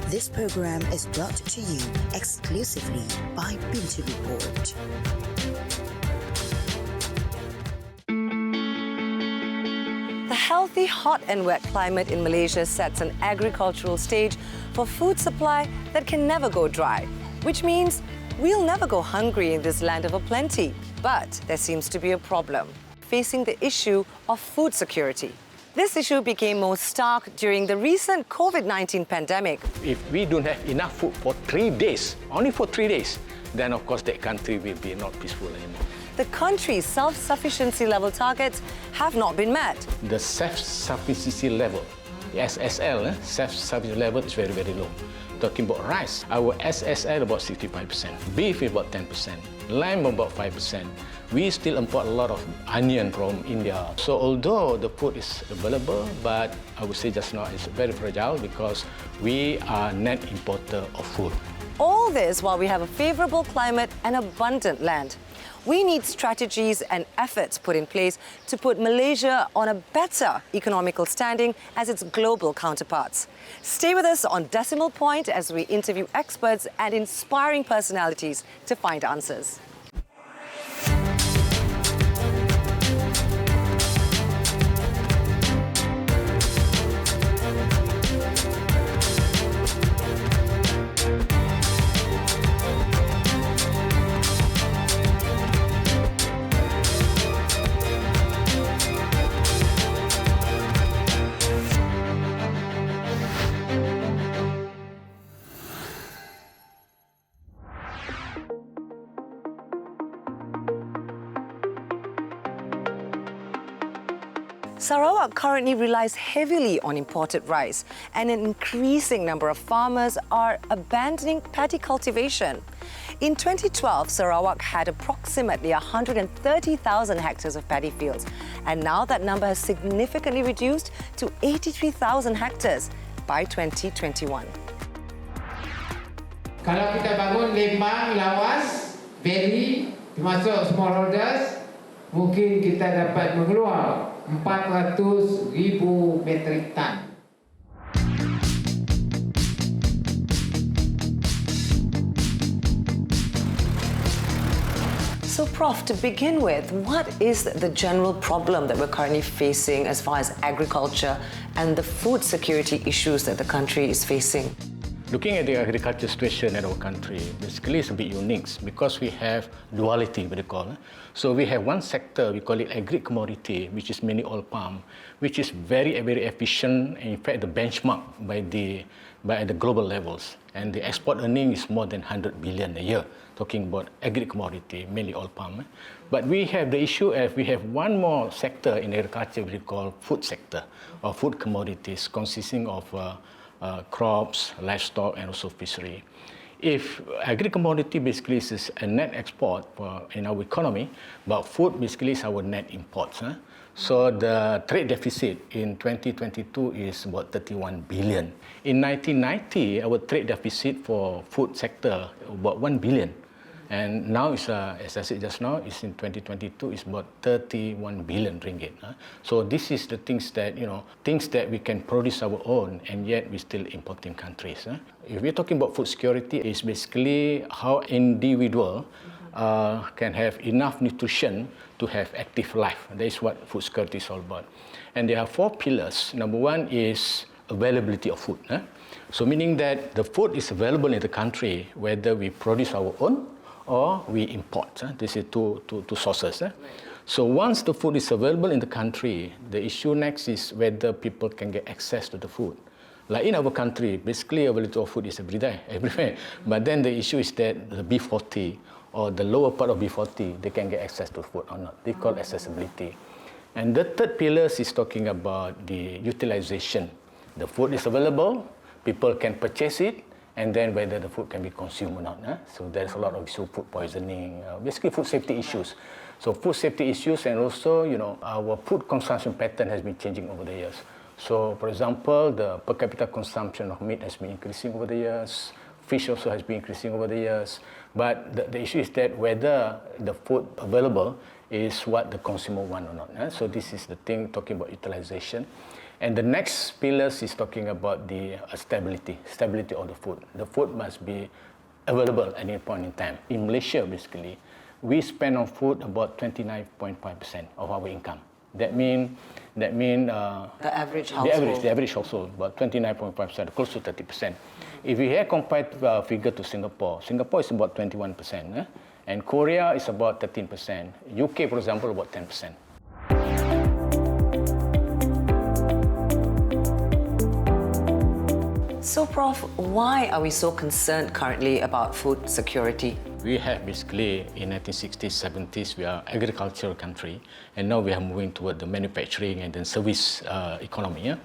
This program is brought to you exclusively by Binti Report. The healthy, hot and wet climate in Malaysia sets an agricultural stage for food supply that can never go dry, which means we'll never go hungry in this land of aplenty. But there seems to be a problem facing the issue of food security. This issue became more stark during the recent COVID-19 pandemic. If we don't have enough food for 3 days, only for 3 days, then of course that country will be not peaceful anymore. The country's self-sufficiency level targets have not been met. The self-sufficiency level, the SSL, self-sufficiency level is very, very low. Talking about rice, our SSL about 65%, beef is about 10%, lamb about 5%. We still import a lot of onion from India. So although the food is available, but I would say just now it's very fragile because we are net importer of food. All this while we have a favorable climate and abundant land. We need strategies and efforts put in place to put Malaysia on a better economical standing as its global counterparts. Stay with us on Decimal Point as we interview experts and inspiring personalities to find answers. Sarawak currently relies heavily on imported rice, and an increasing number of farmers are abandoning paddy cultivation. In 2012, Sarawak had approximately 130,000 hectares of paddy fields, and now that number has significantly reduced to 83,000 hectares by 2021. Kalau kita bangun lembang, lawas, valley, termasuk smallholders, mungkin kita dapat mengeluar 400,000 metrik tan. So, Prof, to begin with, what is the general problem that we're currently facing as far as agriculture and the food security issues that the country is facing? Looking at the agriculture situation in our country, basically it's a bit unique because we have duality, what they call. So we have one sector, we call it agri-commodity, which is mainly oil palm, which is very, very efficient, and in fact the benchmark by the global levels. And the export earning is more than 100 billion a year, talking about agri-commodity, mainly oil palm. But we have the issue of we have one more sector in agriculture we call food sector, or food commodities, consisting of crops, livestock, and also fishery. If agri-commodity basically is a net export in our economy, but food basically is our net imports. So the trade deficit in 2022 is about 31 billion. In 1990, our trade deficit for food sector about 1 billion. And now, as I said just now, it's in 2022, it's about 31 billion ringgit. So this is the things that, things that we can produce our own, and yet we're still importing countries. If we're talking about food security, it's basically how individual can have enough nutrition to have active life. That is what food security is all about. And there are 4 pillars. Number 1 is availability of food. So meaning that the food is available in the country, whether we produce our own or we import. This is two sources. So once the food is available in the country, the issue next is whether people can get access to the food. Like in our country, basically availability of food is everywhere. But then the issue is that the B40 or the lower part of B40, they can get access to food or not. They call accessibility. And the third pillar is talking about the utilization. The food is available, people can purchase it, and then whether the food can be consumed or not. So there's a lot of issue, food poisoning, basically food safety issues. So food safety issues, and also, our food consumption pattern has been changing over the years. So for example, the per capita consumption of meat has been increasing over the years. Fish also has been increasing over the years. But the issue is that whether the food available is what the consumer want or not. So this is the thing, talking about utilization. And the next pillars is talking about the stability of the food. The food must be available at any point in time. In Malaysia, basically, we spend on food about 29.5% of our income. That mean the average household. The average household, about 29.5%, close to 30%. If we have compared figure to Singapore is about 21%, and Korea is about 13%. UK, for example, about 10%. So, Prof, why are we so concerned currently about food security? We have basically, in 1960s, 70s, we are an agricultural country, and now we are moving toward the manufacturing and then service economy. Yeah?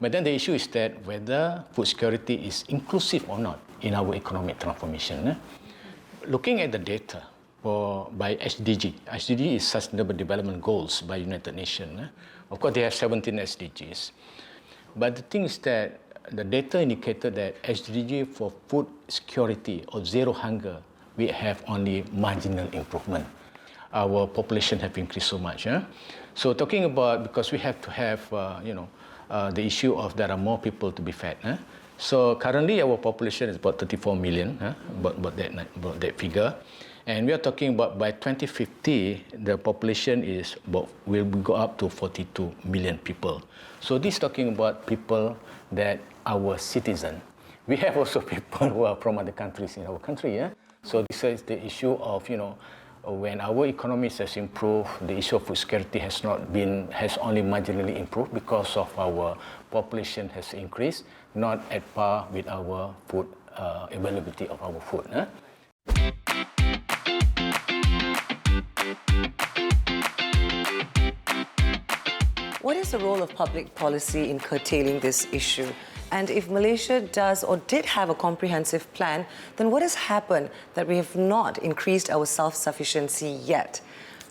But then the issue is that whether food security is inclusive or not in our economic transformation. Looking at the data by SDG is Sustainable Development Goals by United Nations. Of course, they have 17 SDGs. But the thing is that the data indicated that SDG for food security or zero hunger, we have only marginal improvement. Our population have increased so much. So talking about, because we have to have, the issue of there are more people to be fed. So currently our population is about 34 million, about that figure. And we are talking about by 2050, the population will go up to 42 million people. So this is talking about people that our citizen. We have also people who are from other countries in our country. So this is the issue of, when our economies has improved, the issue of food security has only marginally improved because of our population has increased, not at par with our food availability of our food. What is the role of public policy in curtailing this issue? And if Malaysia does or did have a comprehensive plan, then what has happened that we have not increased our self-sufficiency yet?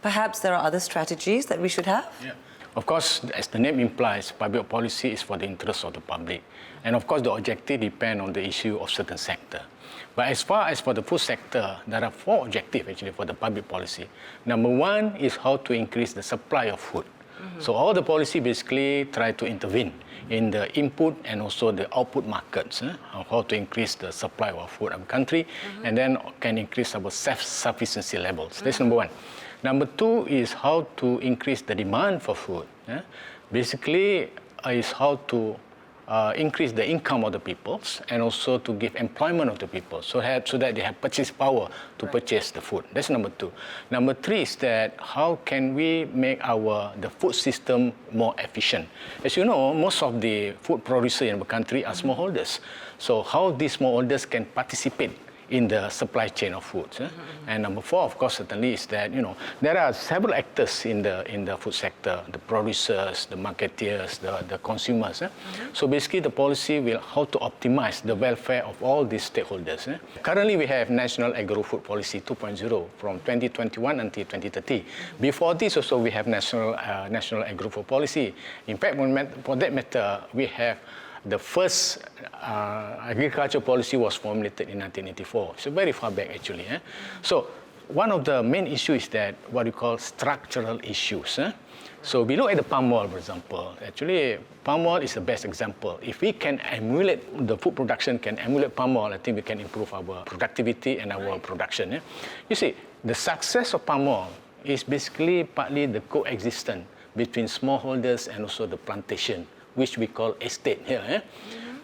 Perhaps there are other strategies that we should have? Yeah. Of course, as the name implies, public policy is for the interest of the public. And of course, the objective depends on the issue of certain sector. But as far as for the food sector, there are 4 objectives actually for the public policy. Number 1 is how to increase the supply of food. So all the policy basically try to intervene in the input and also the output markets of how to increase the supply of food in the country and then can increase our self-sufficiency levels. That's number 1. Number 2 is how to increase the demand for food. Basically is how to increase the income of the peoples and also to give employment of the people so that they have purchase power to purchase the food. That's number 2. Number 3 is that how can we make the food system more efficient? As you know, most of the food producers in our country are smallholders. So how these smallholders can participate in the supply chain of food. And number 4, of course, certainly is that, there are several actors in the food sector, the producers, the marketeers, the consumers. So basically the policy will how to optimize the welfare of all these stakeholders. Currently we have National Agro-Food Policy 2.0 from 2021 until 2030. Before this also we have National Agro-Food Policy. In fact, for that matter, we have the first agriculture policy was formulated in 1984. So very far back actually. So one of the main issues is that what we call structural issues. So we look at the palm oil, for example. Actually, palm oil is the best example. If we can emulate, the food production can emulate palm oil, I think we can improve our productivity and our production. You see, the success of palm oil is basically partly the coexistence between smallholders and also the plantation, which we call estate here.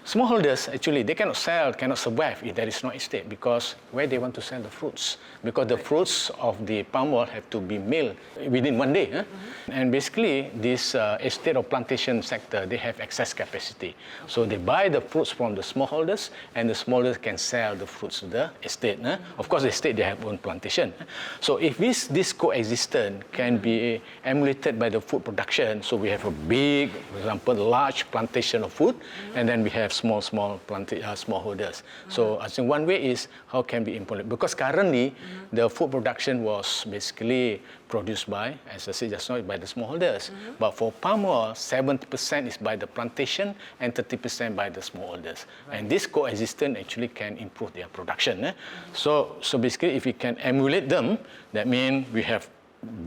Smallholders, actually, they cannot survive if there is no estate, because where they want to sell the fruits? Because the fruits of the palm oil have to be milled within one day. And basically, this estate or plantation sector, they have excess capacity. So they buy the fruits from the smallholders, and the smallholders can sell the fruits to the estate. Of course, the estate, they have own plantation. So if this coexistence can be emulated by the food production, so we have a big, for example, large plantation of food, and then we have smallholders. So I think one way is how can we implement, because currently the food production was basically produced by, as I said just now, by the smallholders. But for palm oil, 70% is by the plantation and 30% by the smallholders. And this coexistence actually can improve their production. So basically, if we can emulate them, that means we have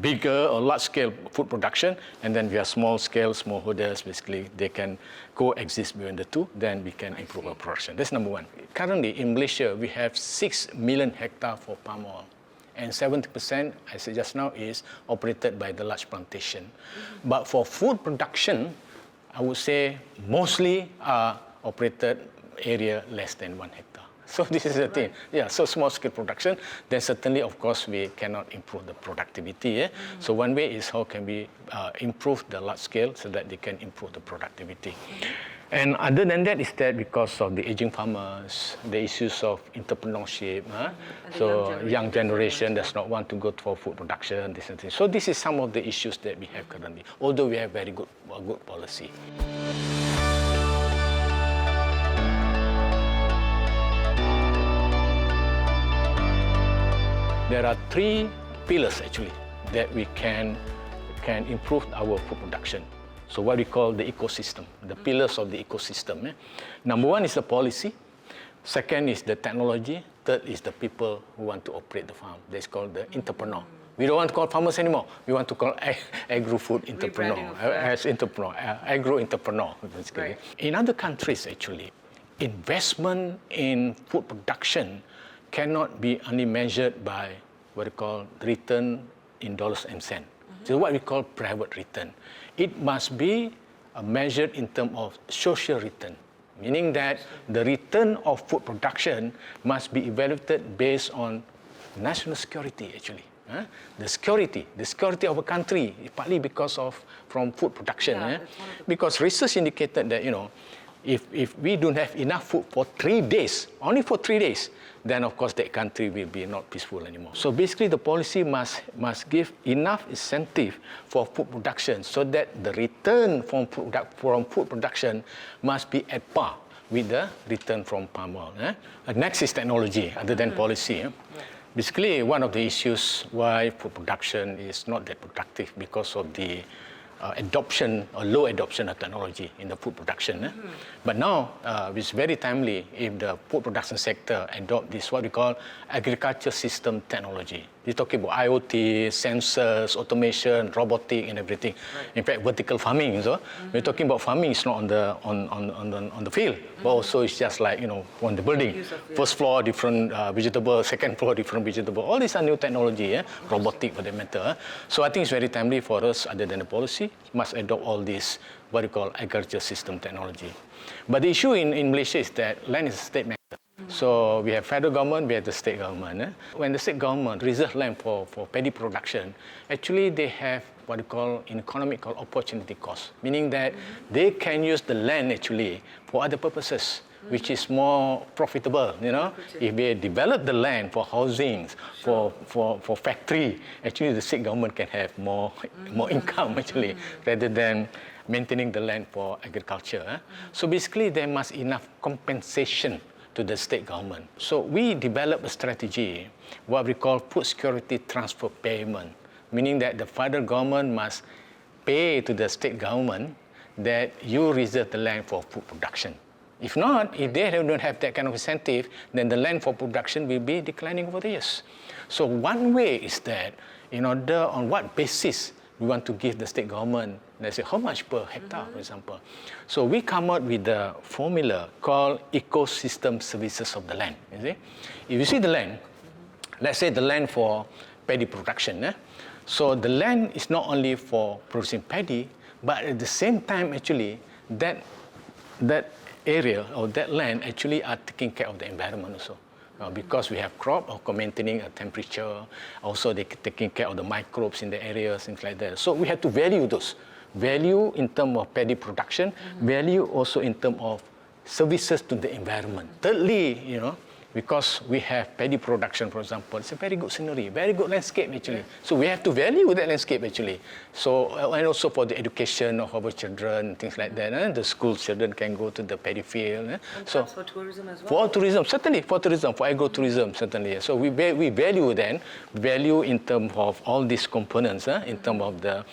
bigger or large-scale food production, and then we have small-scale smallholders. Basically, they can coexist between the two. Then we can improve our production. That's number one. Currently, in Malaysia, we have 6 million hectares for palm oil, and 70%, I said just now, is operated by the large plantation. But for food production, I would say mostly are operated area less than 1 hectare. So this is the thing. Yeah, so small scale production, then certainly, of course, we cannot improve the productivity. So one way is how can we improve the large scale so that they can improve the productivity. And other than that is that because of the aging farmers, the issues of entrepreneurship, so young generation does not want to go for food production, this and things. So this is some of the issues that we have currently, although we have very good policy. There are 3 pillars actually that we can improve our food production. So what we call the ecosystem, the pillars of the ecosystem. Number 1 is the policy. Second is the technology. Third is the people who want to operate the farm. That's called the entrepreneur. We don't want to call farmers anymore. We want to call agro-food entrepreneur, agro-entrepreneur. Right. In other countries, actually, investment in food production cannot be only measured by what we call return in dollars and cents. So what we call private return. It must be measured in terms of social return, meaning that the return of food production must be evaluated based on national security, actually. The security of a country, partly from food production. Because research indicated that, if we don't have enough food for 3 days, only for 3 days, then of course that country will be not peaceful anymore. So basically the policy must give enough incentive for food production so that the return from food production must be at par with the return from palm oil. Next is technology, other than policy. Basically, one of the issues why food production is not that productive because of the adoption or low adoption of technology in the food production. But now, it's very timely if the food production sector adopt this, what we call agriculture system technology. We're talking about IoT, sensors, automation, robotic, and everything. In fact, vertical farming. So we're talking about farming. It's not on the field, but also it's just like on the building. First floor, different vegetable. Second floor, different vegetable. All these are new technology, robotic for that matter. So I think it's very timely for us, other than the policy, must adopt all this what we call agriculture system technology. But the issue in Malaysia is that land is a state matter. So we have federal government, we have the state government. When the state government reserve land for paddy production, actually they have what we call in economic called opportunity cost, meaning that they can use the land actually for other purposes, which is more profitable. If they develop the land for housing, for factory, actually the state government can have more income actually, rather than maintaining the land for agriculture. So basically there must enough compensation to the state government. So we developed a strategy, what we call food security transfer payment, meaning that the federal government must pay to the state government that you reserve the land for food production. If not, if they don't have that kind of incentive, then the land for production will be declining over the years. So one way is that, on what basis we want to give the state government, let's say, how much per hectare, for example. So we come out with a formula called ecosystem services of the land. You see? If you see the land, let's say the land for paddy production. So the land is not only for producing paddy, but at the same time, actually, that area or that land actually are taking care of the environment also. Because we have crop or maintaining a temperature, also they taking care of the microbes in the areas, things like that. So we have to value those. Value in terms of paddy production, value also in terms of services to the environment. Thirdly, because we have paddy production, for example, it's a very good scenery, very good landscape actually. So we have to value that landscape actually. So, and also for the education of our children, things like that. The school children can go to the paddy field. And so for tourism as well? For tourism, certainly. For tourism, for agro-tourism, certainly. So we value in terms of all these components, in terms of the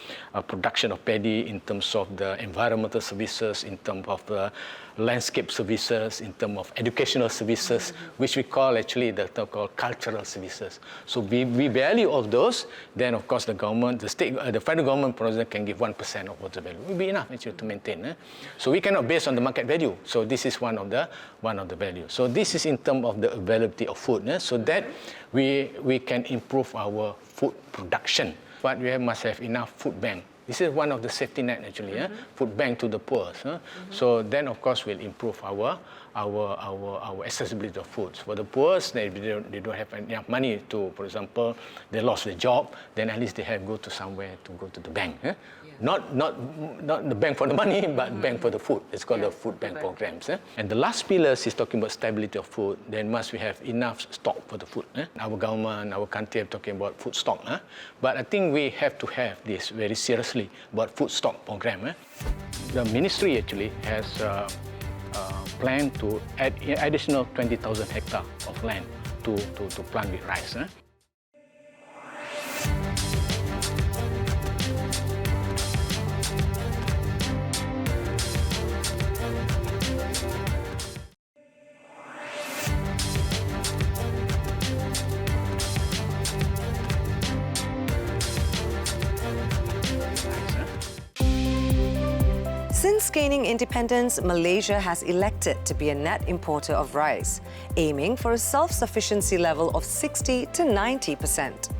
production of paddy, in terms of the environmental services, in terms of the landscape services, in terms of educational services, which we call actually the term called cultural services. So we value all those. Then of course the government, the federal government, for example, can give 1% of water value. It will be enough actually to maintain. So we cannot base on the market value. So this is one of the value. So this is in terms of the availability of food. So that we can improve our food production. But we must have enough food bank. This is one of the safety net actually, food bank to the poor. So then of course we'll improve our accessibility of foods. For the poor, they don't have enough money to, for example, they lost their job, then at least they have go to somewhere to go to the bank. Not the bank for the money, but bank for the food. It's called the food bank programs. And the last pillar is talking about stability of food. Then must we have enough stock for the food. Our government, our country are talking about food stock. But I think we have to have this very seriously about food stock program. The ministry actually has planned to add additional 20,000 hectares of land to plant with rice. Since gaining independence, Malaysia has elected to be a net importer of rice, aiming for a self-sufficiency level of 60 to 90%.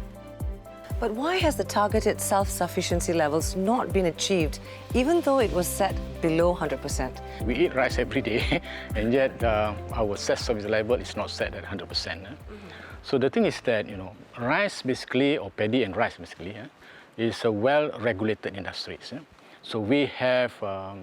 But why has the targeted self-sufficiency levels not been achieved, even though it was set below 100%? We eat rice every day, and yet our self-sufficiency level is not set at 100%. So the thing is that, rice basically, or paddy and rice basically, is a well-regulated industry. So we have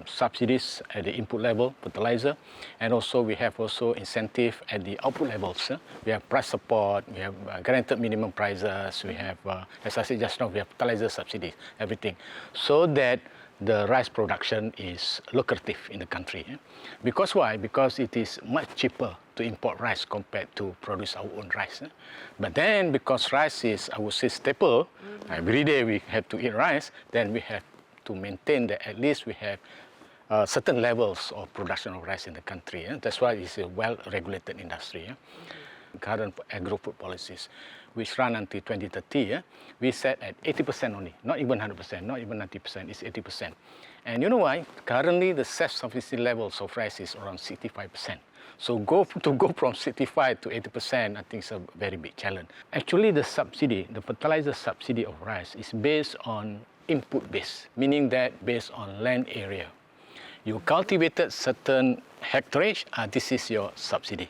subsidies at the input level, fertilizer, and also we have incentive at the output levels. We have price support, we have guaranteed minimum prices, we have, as I said just now, we have fertilizer subsidies, everything. So that the rice production is lucrative in the country. Because why? Because it is much cheaper to import rice compared to produce our own rice. But then because rice is, I would say, staple, every day we have to eat rice, then we have to maintain that at least we have certain levels of production of rice in the country. That's why it's a well-regulated industry. Current agro-food policies, which run until 2030, we set at 80% only, not even 100%, not even 90%, it's 80%. And you know why? Currently, the self-sufficiency levels of rice is around 65%. So to go from 65 to 80%, I think is a very big challenge. Actually, the subsidy, the fertilizer subsidy of rice is based on input base, meaning that based on land area. You cultivated certain hectarage, this is your subsidy.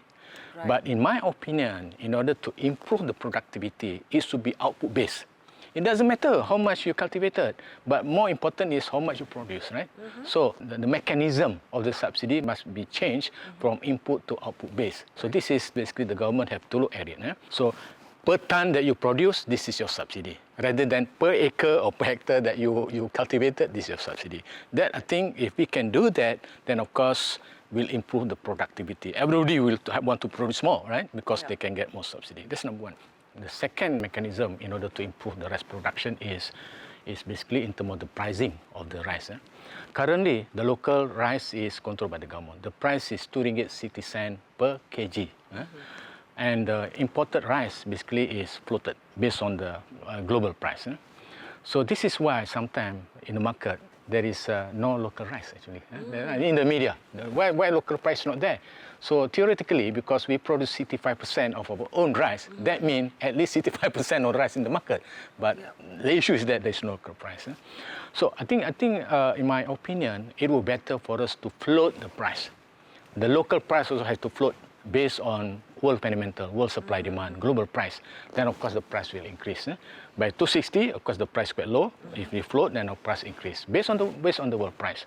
Right. But in my opinion, in order to improve the productivity, it should be output based. It doesn't matter how much you cultivated, but more important is how much you produce, right? So the mechanism of the subsidy must be changed from input to output base. So this is basically the government have to look at it. So per ton that you produce, this is your subsidy. Rather than per acre or per hectare that you cultivated, this is your subsidy. That, I think, if we can do that, then of course, will improve the productivity. Everybody will want to produce more, right? Because they can get more subsidy. That's number one. The second mechanism in order to improve the rice production is basically in terms of the pricing of the rice. Currently, the local rice is controlled by the government. The price is RM2.60 per kg. And imported rice basically is floated based on the global price. So this is why sometimes in the market there is no local rice actually. In the media, why local price not there? So theoretically, because we produce 65% of our own rice, that means at least 65% of rice in the market. But the issue is that there is no local price. So I think in my opinion, it will be better for us to float the price. The local price also has to float based on world fundamental, world supply demand, global price. Then of course the price will increase. By 260, of course the price quite low. If we float, then the price increase based on the world price.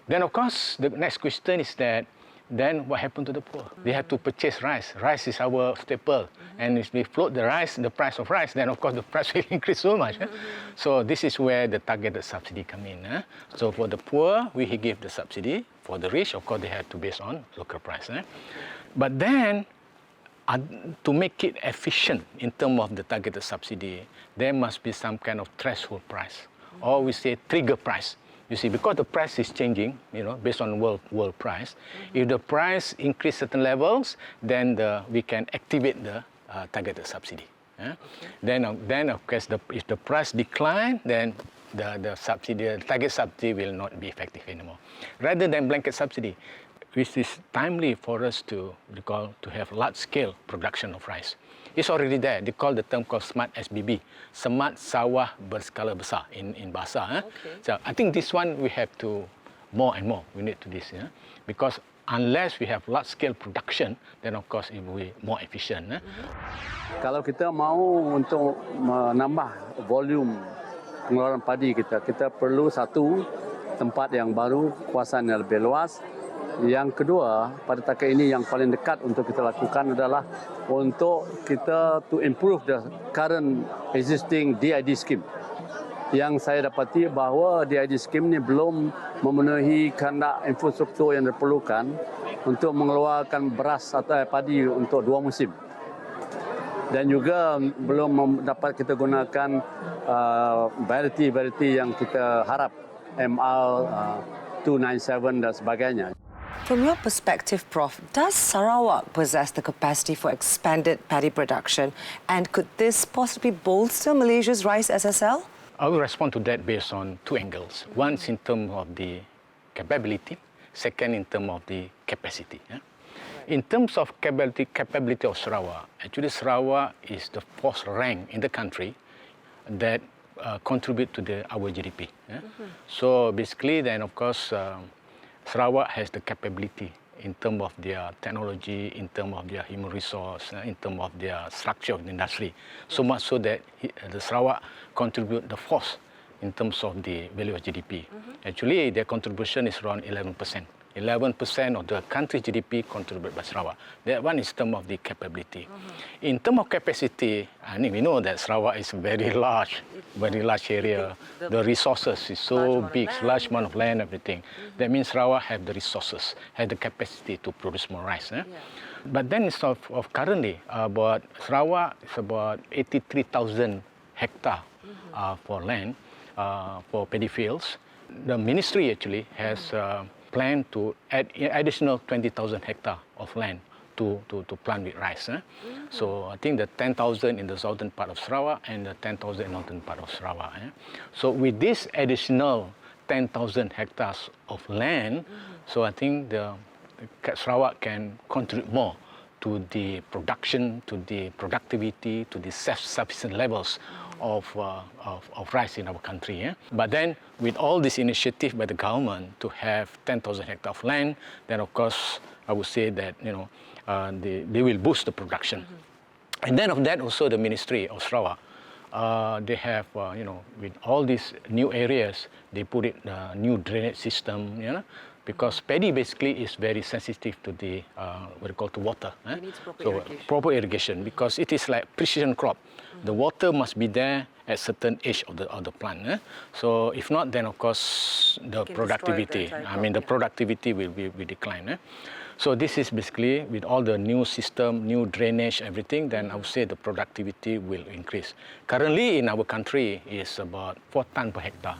Then of course the next question is that then what happened to the poor? They have to purchase rice. Rice is our staple, and if we float the rice, the price of rice, then of course the price will increase so much. So this is where the targeted subsidy come in. So for the poor, we give the subsidy. For the rich, of course, they have to base on local price. But then, to make it efficient in terms of the targeted subsidy, there must be some kind of threshold price, or we say trigger price. You see, because the price is changing, based on world price. If the price increase certain levels, then we can activate the targeted subsidy. Yeah? Okay. Then of course, if the price decline, then the target subsidy will not be effective anymore. Rather than blanket subsidy, which is timely for us to have large-scale production of rice. It's already there. They call the term called smart SBB, smart sawah berskala besar in bahasa. Okay. So I think this one we have to more and more. We need to this, because unless we have large-scale production, then of course it will be more efficient. Kalau kita mau untuk menambah volume pengeluaran padi kita perlu satu tempat yang baru, kawasan yang lebih luas. Yang kedua, pada takat ini yang paling dekat untuk kita lakukan adalah untuk kita to improve the current existing DID scheme. Yang saya dapati bahawa DID scheme ini belum memenuhi kehendak infrastruktur yang diperlukan untuk mengeluarkan beras atau padi untuk 2 musim. Dan juga belum dapat kita gunakan variety yang kita harap, MR 297 dan sebagainya. From your perspective, Prof, does Sarawak possess the capacity for expanded paddy production, and could this possibly bolster Malaysia's rice SSL? I will respond to that based on 2 angles. One is in terms of the capability, second in terms of the capacity. Yeah? In terms of capability of Sarawak, actually Sarawak is the 4th rank in the country that contribute to our GDP. Yeah? So basically, then of course, Sarawak has the capability in terms of their technology, in terms of their human resource, in terms of their structure of the industry. So much so that the Sarawak contribute the 4th in terms of the value of GDP. Actually, their contribution is around 11%. 11% of the country's GDP contributed by Sarawak. That one is in terms of the capability. In terms of capacity, I mean, we know that Sarawak is a very large area. The resources is so big, large amount of land, everything. That means Sarawak have the resources, have the capacity to produce more rice. But then it's of currently, Sarawak is about 83,000 hectare for land, for paddy fields. The ministry actually has plan to add additional 20,000 hectare of land to plant with rice. So I think the 10,000 in the southern part of Sarawak and the 10,000 in northern part of Sarawak. So with this additional 10,000 hectares of land, so I think the Sarawak can contribute more to the production, to the productivity, to the self-sufficient levels of rice in our country. But then, with all this initiative by the government to have 10,000 hectares of land, then of course, I would say that they will boost the production. And then of that also the Ministry of Sarawak, they have with all these new areas, they put it new drainage system. Because paddy basically is very sensitive to the what we call to water. It needs proper irrigation. Proper irrigation, because it is like precision crop. The water must be there at certain age of the plant. So if not, then of course the productivity. The productivity will decline. So this is basically with all the new system, new drainage, everything. Then I would say the productivity will increase. Currently in our country is about 4 tons per hectare.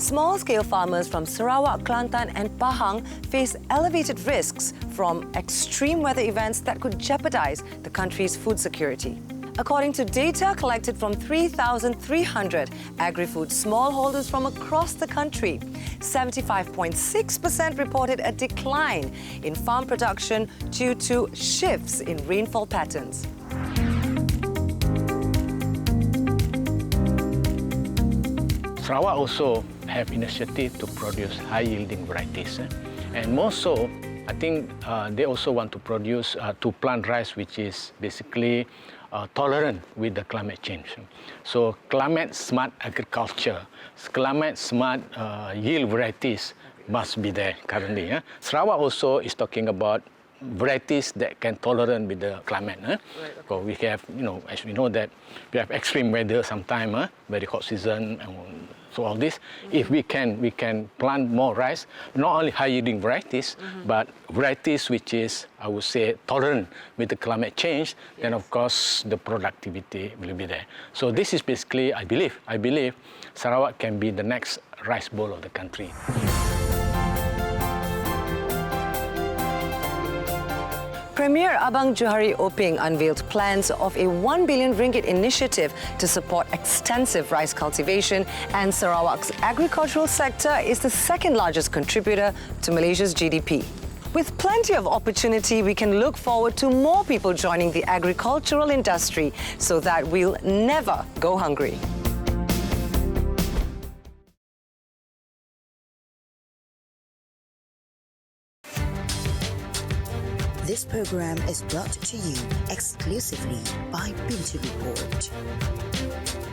Small-scale farmers from Sarawak, Kelantan and Pahang face elevated risks from extreme weather events that could jeopardize the country's food security. According to data collected from 3,300 agri-food smallholders from across the country, 75.6% reported a decline in farm production due to shifts in rainfall patterns. Sarawak also have initiative to produce high-yielding varieties. And more so, I think they also want to produce, to plant rice which is basically tolerant with the climate change. So climate-smart agriculture, climate-smart yield varieties must be there currently. Sarawak also is talking about varieties that can tolerate with the climate. Because we have, as we know that we have extreme weather sometime, very hot season, and so all this. If we can plant more rice, not only high-yielding varieties, but varieties which is, I would say, tolerant with the climate change, then of course the productivity will be there. So this is basically, I believe Sarawak can be the next rice bowl of the country. Premier Abang Johari Oping unveiled plans of a 1 billion ringgit initiative to support extensive rice cultivation, and Sarawak's agricultural sector is the second largest contributor to Malaysia's GDP. With plenty of opportunity, we can look forward to more people joining the agricultural industry so that we'll never go hungry. This program is brought to you exclusively by Pintu Report.